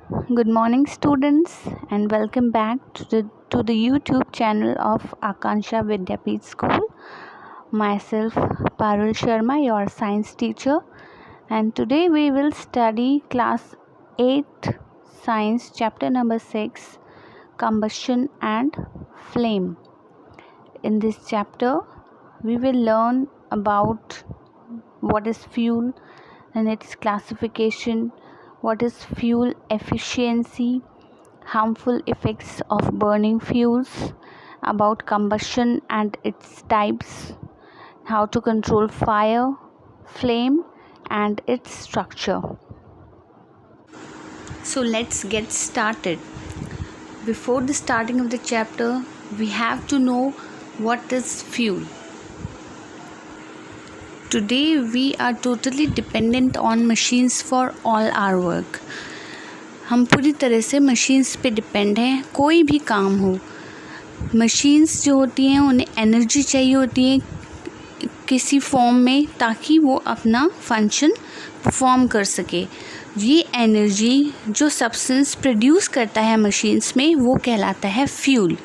Good morning, students, and welcome back to the YouTube channel of Akansha Vidyapeeth School. Myself, Parul Sharma, your science teacher, and today we will study class 8 science chapter number 6, combustion and flame. In this chapter, we will learn about what is fuel and its classification, what is fuel efficiency, harmful effects of burning fuels, about combustion and its types, how to control fire, flame, and its structure. So let's get started. Before the starting of the chapter, we have to know what is fuel. Today we are totally dependent on machines for all our work. हम पूरी तरह से machines पे depend हैं, कोई भी काम हो। मशीन्स जो होती हैं उन्हें एनर्जी चाहिए होती है किसी फॉर्म में ताकि वो अपना फंक्शन परफॉर्म कर सके। ये एनर्जी जो सब्सटेंस प्रोड्यूस करता है मशीन्स में वो कहलाता है फ्यूल।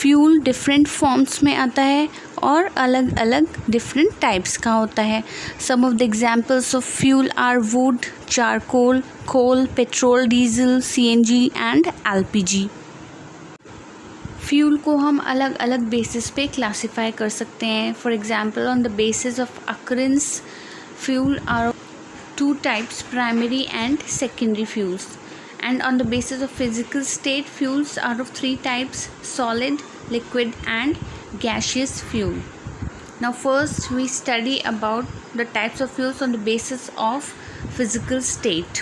फ्यूल डिफरेंट फॉर्म्स में आता है और अलग अलग डिफरेंट टाइप्स का होता है। Some of the examples of fuel are wood, charcoal, coal, petrol, diesel, CNG and LPG. Fuel को हम अलग अलग बेसिस पे क्लासिफाई कर सकते हैं। For example, on the basis of occurrence, fuel are two types, primary and secondary fuels, and on the basis of physical state, fuels are of three types: solid, liquid and gaseous fuel. Now first we study about the types of fuels on the basis of physical state.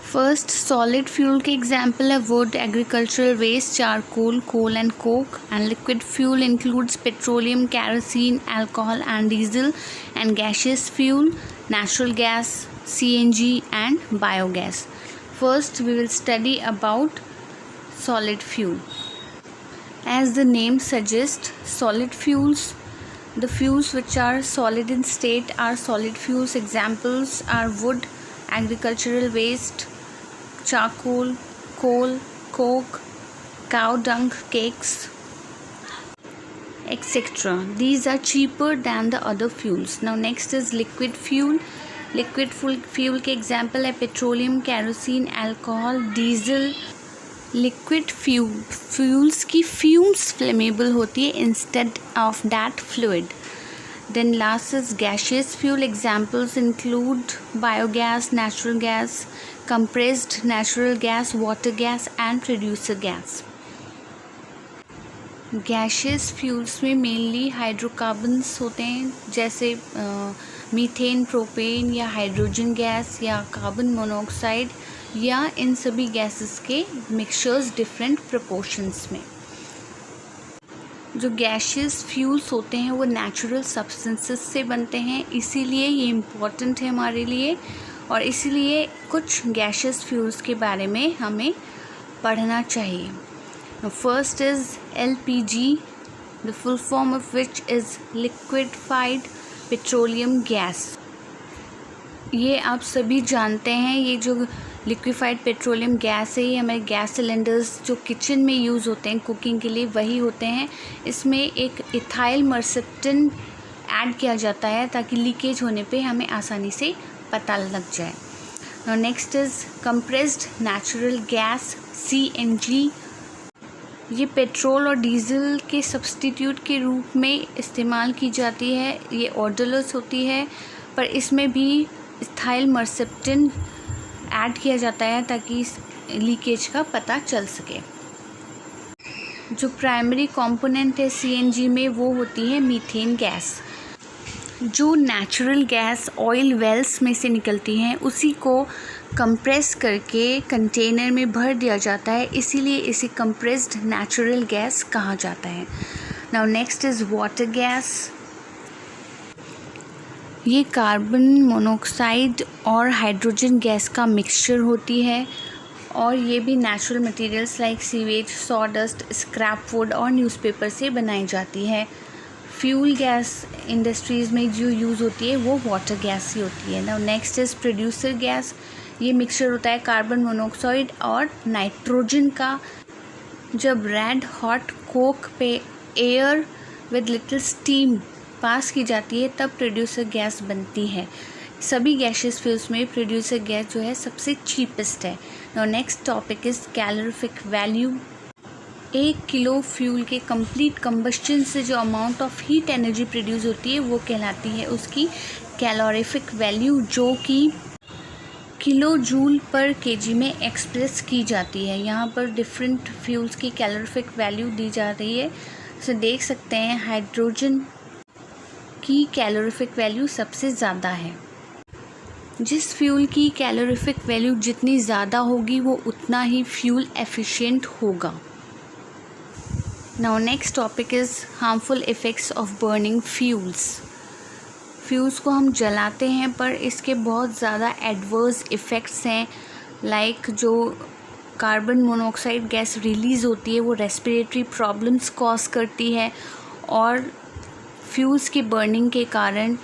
First, solid fuel के example है wood, agricultural waste, charcoal, coal and coke, and liquid fuel includes petroleum, kerosene, alcohol and diesel, and gaseous fuel, natural gas, CNG and biogas. First, we will study about solid fuel. As the name suggests, solid fuels, the fuels which are solid in state are solid fuels. Examples are wood, agricultural waste, charcoal, coal, coke, cow dung cakes, etc. These are cheaper than the other fuels. Now next is liquid fuel. Liquid fuel के example है petroleum, kerosene, alcohol, diesel. Liquid fuels की fumes flammable होती है instead of that fluid. Then last is gaseous fuel. Examples include biogas, natural gas, compressed natural gas, water gas and producer gas. Gaseous fuels में mainly hydrocarbons होते हैं, जैसे methane, propane या hydrogen gas या carbon monoxide, या इन सभी gases के मिक्सचर्स डिफरेंट प्रोपोर्शंस में। जो गैशियस फ्यूल्स होते हैं वो नेचुरल सब्सटेंसेस से बनते हैं, इसीलिए ये इम्पॉर्टेंट है हमारे लिए, और इसीलिए कुछ गैशियस फ्यूल्स के बारे में हमें पढ़ना चाहिए। First is LPG, the full form of which is liquefied petroleum gas. ये आप सभी जानते हैं, ये जो लिक्विफाइड पेट्रोलियम गैस है ये हमारे गैस सिलेंडर्स जो किचन में यूज़ होते हैं कुकिंग के लिए वही होते हैं। इसमें एक इथाइल मर्सेप्टिन ऐड किया जाता है ताकि लीकेज होने पे हमें आसानी से पता लग जाए। Next is compressed natural gas, CNG। ये पेट्रोल और डीजल के सब्स्टिट्यूट के रूप में इस्तेमाल की जाती है। ये ऑर्डरलेस होती है, पर इसमें भी इथाइल मर्सेप्टिन ऐड किया जाता है ताकि इस लीकेज का पता चल सके। जो प्राइमरी कंपोनेंट है CNG में वो होती है मीथेन गैस। जो नेचुरल गैस ऑयल वेल्स में से निकलती हैं उसी को कंप्रेस करके कंटेनर में भर दिया जाता है, इसीलिए इसे कंप्रेस्ड नेचुरल गैस कहा जाता है। Now next is water gas. ये कार्बन मोनोऑक्साइड और हाइड्रोजन गैस का मिक्सचर होती है, और ये भी natural materials like sewage, sawdust, scrap would और न्यूज़पेपर से बनाई जाती है। फ्यूल गैस इंडस्ट्रीज़ में जो यूज़ होती है वो वाटर गैस ही होती है। Now next is producer gas. ये मिक्सचर होता है कार्बन मोनोऑक्साइड और नाइट्रोजन का। जब रेड हॉट कोक पे air with little steam pass की जाती है तब प्रोड्यूसर गैस बनती है। सभी गैसियस फ्यूल्स में प्रोड्यूसर गैस जो है सबसे चीपेस्ट है। Now next topic is calorific value. 1 kilo fuel के कंप्लीट कंबस्शन से जो amount of heat energy produce होती है वो कहलाती है उसकी कैलोरीफिक वैल्यू, जो कि किलो जूल पर केजी में एक्सप्रेस की जाती है। यहाँ पर डिफरेंट फ्यूल्स की कैलोरीफिक वैल्यू दी जा रही है। तो देख सकते हैं हाइड्रोजन की कैलोरीफिक वैल्यू सबसे ज़्यादा है। जिस फ्यूल की कैलोरीफिक वैल्यू जितनी ज़्यादा होगी वो उतना ही फ्यूल एफिशिएंट होगा। Now next topic is harmful effects of burning fuels. Fuels को हम जलाते हैं पर इसके बहुत ज़्यादा एडवर्स इफ़ेक्ट्स हैं, लाइक जो कार्बन मोनोऑक्साइड गैस रिलीज़ होती है वो रेस्पिरेटरी प्रॉब्लम्स कॉज करती है, और फ्यूल्स की बर्निंग के कारण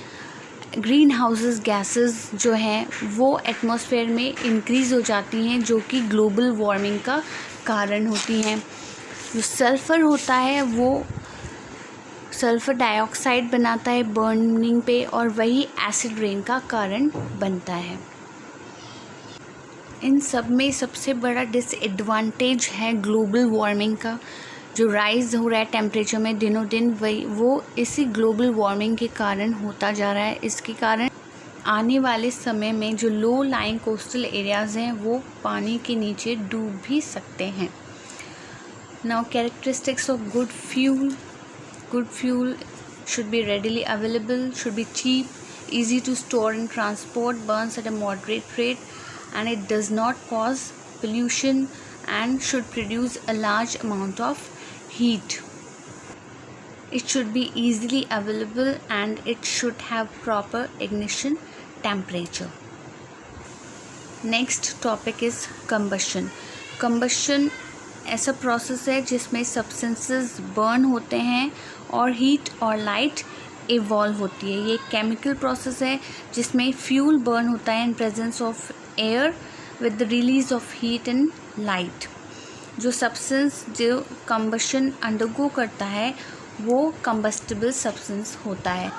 ग्रीन हाउसेस गैसेस जो हैं वो एटमॉस्फेयर में इंक्रीज़ हो जाती हैं, जो कि ग्लोबल वार्मिंग का कारण होती हैं। जो सल्फ़र होता है वो सल्फ़र डाइऑक्साइड बनाता है बर्निंग पे, और वही एसिड रेन का कारण बनता है। इन सब में सबसे बड़ा डिसएडवांटेज है ग्लोबल वार्मिंग का। जो राइज़ हो रहा है टेम्परेचर में दिनों दिन, वही वो इसी ग्लोबल वार्मिंग के कारण होता जा रहा है। इसके कारण आने वाले समय में जो लो लाइंग कोस्टल एरियाज़ हैं वो पानी के नीचे डूब भी सकते हैं। Now characteristics of good fuel. Good fuel should be readily available, should be cheap, easy to store and transport, burns at a moderate rate, and it does not cause pollution and should produce a large amount of heat. It should be easily available and it should have proper ignition temperature. Next topic is combustion. Combustion ऐसा process है जिसमें substances burn होते हैं और heat और light evolve होती है। ये एक केमिकल प्रोसेस है जिसमें फ्यूल बर्न होता है in presence of air with the release of heat and light. जो सब्सटेंस जो कंबशन अंडरगो करता है वो कंबस्टिबल सब्सटेंस होता है।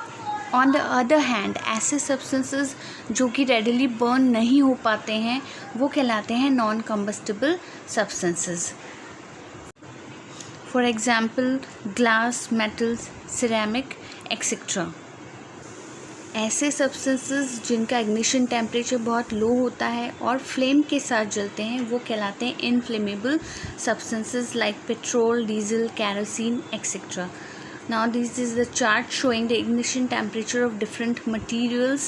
ऑन द अदर हैंड ऐसे सब्सटेंसेस जो कि रेडिली बर्न नहीं हो पाते हैं वो कहलाते हैं non combustible substances. For example glass, metals, ceramic etcetera. ऐसे सब्सटेंसेस जिनका इग्निशन टेम्परेचर बहुत लो होता है और फ्लेम के साथ जलते हैं वो कहलाते हैं inflammable substances like petrol, diesel, kerosene etcetera. Now this is the chart showing the ignition temperature of different materials.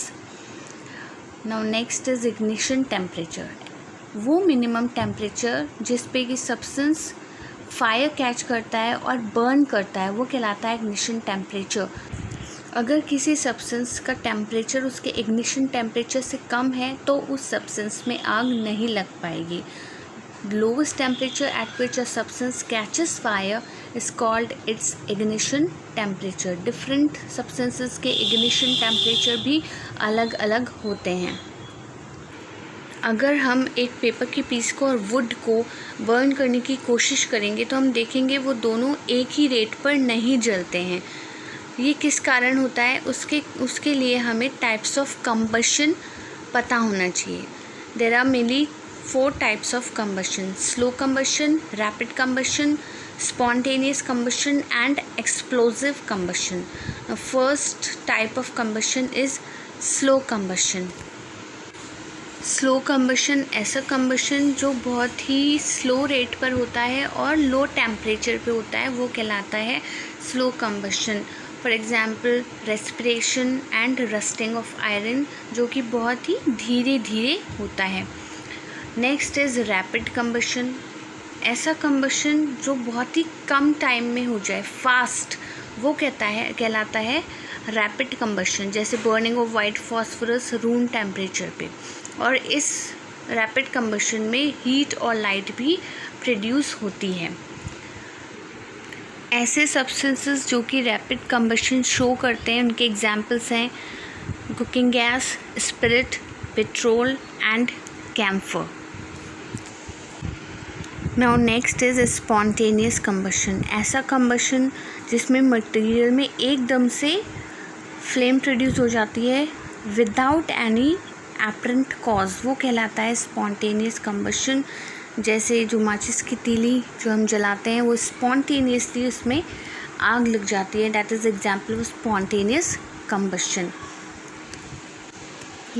Now next is ignition temperature. वो मिनिमम टेम्परेचर जिस पे कि सब्सटेंस फायर कैच करता है और बर्न करता है वो कहलाता है इग्निशन टेम्परेचर। अगर किसी सब्सटेंस का टेम्परेचर उसके इग्निशन टेम्परेचर से कम है तो उस सब्सटेंस में आग नहीं लग पाएगी। Lowest temperature at which a substance catches fire is called its ignition temperature. Different substances के ignition temperature भी अलग अलग होते हैं। अगर हम एक पेपर के पीस को और वुड को बर्न करने की कोशिश करेंगे तो हम देखेंगे वो दोनों एक ही रेट पर नहीं जलते हैं। ये किस कारण होता है उसके लिए हमें टाइप्स ऑफ कंबशन पता होना चाहिए। There are mainly 4 types of combustion: slow combustion, rapid combustion, spontaneous combustion and explosive combustion. Now first type of combustion is slow combustion. Slow combustion ऐसा कम्बशन जो बहुत ही स्लो रेट पर होता है और लो टेम्परेचर पे होता है वो कहलाता है slow combustion. For example respiration and rusting of iron, जो कि बहुत ही धीरे धीरे होता है। Next is rapid combustion. ऐसा कम्बशन जो बहुत ही कम टाइम में हो जाए, फास्ट, वो कहलाता है रैपिड कम्बशन, जैसे burning of white phosphorus room temperature पे। और इस रैपिड कम्बशन में हीट और लाइट भी प्रोड्यूस होती है। ऐसे सब्सटेंसेस जो कि रैपिड कम्बशन शो करते हैं उनके एग्जांपल्स हैं cooking gas, spirit, petrol and camphor. Now next is spontaneous combustion. ऐसा combustion जिसमें मटेरियल में एकदम से फ्लेम प्रोड्यूस हो जाती है विदाउट एनी एपरेंट कॉज, वो कहलाता है स्पॉन्टेनियस कम्बशन. जैसे जो माचिस की तीली जो हम जलाते हैं वो स्पॉन्टेनियसली उसमें आग लग जाती है, that is example of spontaneous combustion.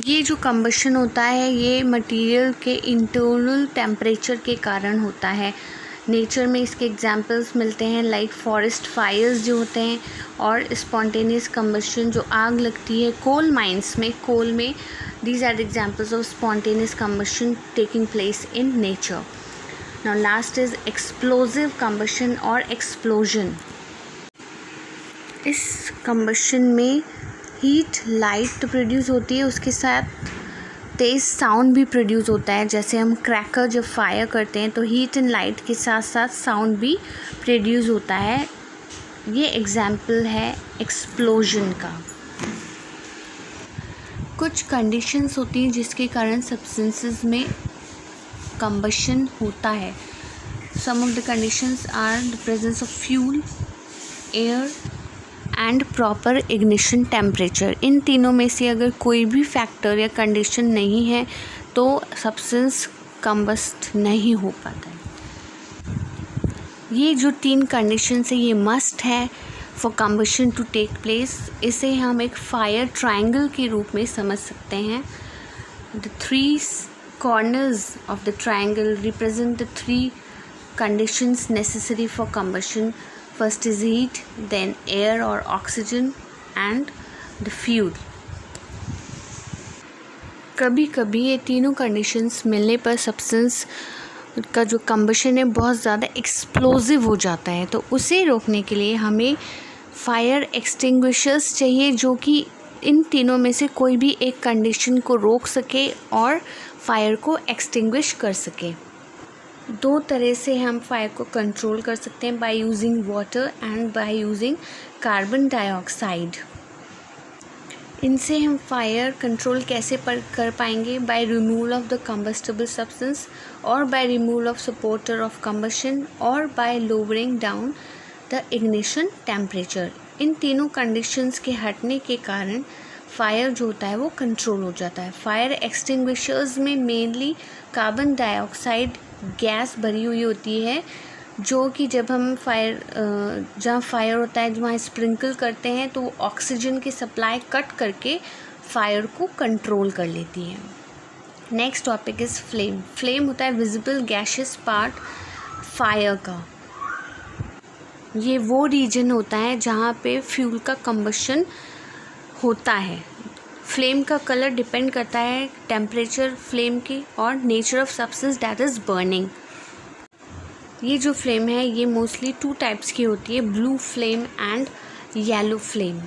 ये जो कम्बशन होता है ये मटेरियल के इंटरनल टेम्परेचर के कारण होता है. नेचर में इसके एग्जांपल्स मिलते हैं लाइक फॉरेस्ट फायर्स जो होते हैं और स्पॉन्टेनियस कम्बशन जो आग लगती है कोल माइंस में, कोल में. These are examples of spontaneous combustion taking place in nature. Now last is explosive combustion और एक्सप्लोजन. इस कम्बशन में हीट लाइट तो प्रोड्यूस होती है, उसके साथ तेज़ साउंड भी प्रोड्यूस होता है. जैसे हम क्रैकर जब फायर करते हैं तो हीट एंड लाइट के साथ साथ साउंड भी प्रोड्यूस होता है. ये एग्जाम्पल है एक्सप्लोजन का. कुछ कंडीशंस होती हैं जिसके कारण सब्सटेंसेस में कंबशन होता है. Some of the conditions are the presence of fuel, air and proper ignition temperature. इन तीनों में से अगर कोई भी फैक्टर या कंडीशन नहीं है तो सब्सटेंस कंबस्ट नहीं हो पाता है. ये जो 3 कंडीशंस है ये मस्ट है for combustion to take place. इसे हम एक फायर ट्रायंगल के रूप में समझ सकते हैं. The 3 corners of the triangle represent the 3 conditions necessary for combustion. First is heat, then air or oxygen and the fuel. कभी कभी ये तीनों कंडीशंस मिलने पर सब्सटेंस का जो कंबशन है बहुत ज़्यादा एक्सप्लोजिव हो जाता है, तो उसे रोकने के लिए हमें फायर एक्सटिंग्विशर्स चाहिए जो कि इन तीनों में से कोई भी एक कंडीशन को रोक सके और फायर को एक्सटिंग्विश कर सके. 2 तरह से हम फायर को कंट्रोल कर सकते हैं, by using water and by using carbon dioxide. इनसे हम फायर कंट्रोल कैसे कर पाएंगे? By removal of the combustible substance और by removal of supporter of combustion और by lowering down the ignition temperature. इन तीनों कंडीशंस के हटने के कारण फायर जो होता है वो कंट्रोल हो जाता है. फायर एक्सटिंग्विशर्स में मेनली कार्बन डाइऑक्साइड गैस भरी हुई होती है जो कि जब हम जहाँ फायर होता है वहाँ स्प्रिंकल करते हैं तो ऑक्सीजन की सप्लाई कट करके फायर को कंट्रोल कर लेती है. Next topic is flame. Flame होता है विजिबल गैशियस पार्ट फायर का. ये वो रीजन होता है जहाँ पे फ्यूल का कंबशन होता है. फ्लेम का कलर डिपेंड करता है टेम्परेचर फ्लेम की और nature of substance that is burning. ये जो फ्लेम है ये मोस्टली 2 टाइप्स की होती है, blue flame and yellow flame.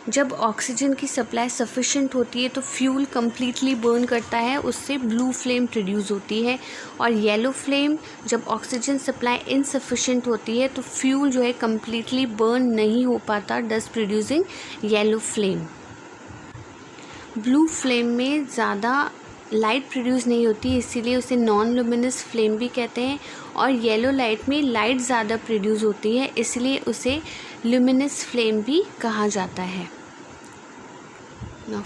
जब ऑक्सीजन की सप्लाई सफिशिएंट होती है तो फ्यूल कम्प्लीटली बर्न करता है, उससे ब्लू फ्लेम प्रोड्यूस होती है. और येलो फ्लेम जब ऑक्सीजन सप्लाई इनसफिशिएंट होती है तो फ्यूल जो है कम्प्लीटली बर्न नहीं हो पाता, दस producing yellow flame. Blue flame में ज़्यादा लाइट प्रोड्यूस नहीं होती इसीलिए उसे नॉन लुमिनस फ्लेम भी कहते हैं. और येलो लाइट में लाइट ज़्यादा प्रोड्यूस होती है इसलिए उसे लुमिनस फ्लेम भी कहा जाता है.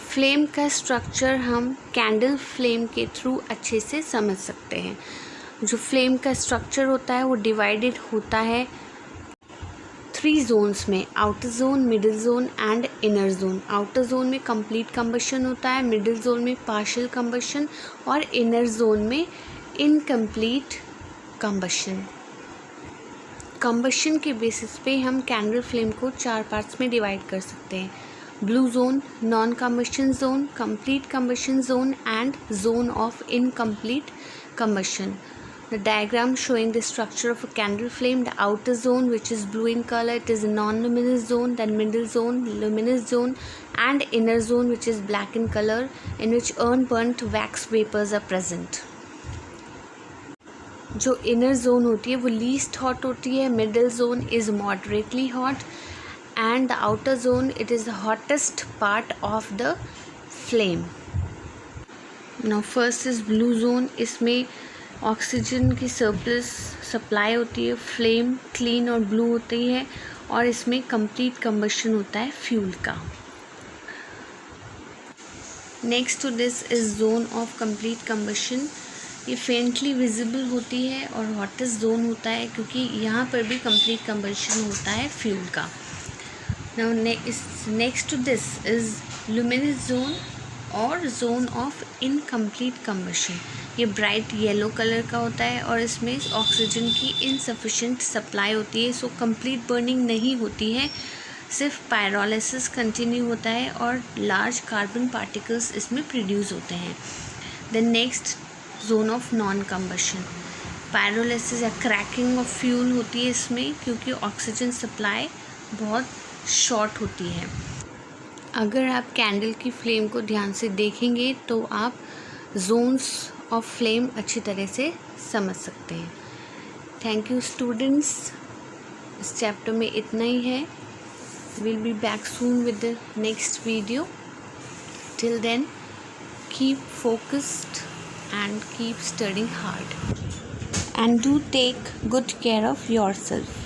फ्लेम का स्ट्रक्चर हम कैंडल फ्लेम के थ्रू अच्छे से समझ सकते हैं. जो फ्लेम का स्ट्रक्चर होता है वो डिवाइडेड होता है 3 जोन्स में, outer zone, middle zone and inner zone. Outer zone में कंप्लीट कंबशन होता है, मिडिल जोन में पार्शियल कंबशन और इनर जोन में इनकम्प्लीट कंबशन. कंबशन के बेसिस पे हम कैंडल फ्लेम को 4 पार्ट्स में डिवाइड कर सकते हैं. Blue zone, non combustion zone, complete combustion zone and zone of incomplete combustion. The diagram showing the structure of a candle flame, the outer zone which is blue in color, it is a non-luminous zone, then middle zone, luminous zone and inner zone which is black in color in which unburnt wax vapors are present. जो inner zone होती है वो least hot होती है, middle zone is moderately hot and the outer zone it is the hottest part of the flame. Now first is blue zone, इसमें oxygen की surplus supply होती है, फ्लेम क्लीन और ब्लू होती है और इसमें कंप्लीट कंबशन होता है फ्यूल का। Next to this is zone of complete combustion, ये फेंटली विजिबल होती है और हॉटेस्ट जोन होता है क्योंकि यहाँ पर भी कंप्लीट कंबशन होता है फ्यूल का। Now next to this is luminous zone और जोन ऑफ इनकम्प्लीट कंबशन, ये ब्राइट येलो कलर का होता है और इसमें ऑक्सीजन की इनसफिशिएंट सप्लाई होती है, सो कंप्लीट बर्निंग नहीं होती है, सिर्फ पायरोलिसिस कंटिन्यू होता है और लार्ज कार्बन पार्टिकल्स इसमें प्रोड्यूस होते हैं। Then next zone of non combustion, pyrolysis या क्रैकिंग ऑफ फ्यूल होती है इसमें क्योंकि ऑक्सीजन सप्लाई बहुत शॉर्ट होती है। अगर आप कैंडल की फ्लेम को ध्यान से देखेंगे तो आप जोन्स ऑफ फ्लेम अच्छी तरह से समझ सकते हैं। थैंक यू स्टूडेंट्स, इस चैप्टर में इतना ही है। Will be back soon with the next video. Till then keep focused and keep studying hard and do take good care of yourself.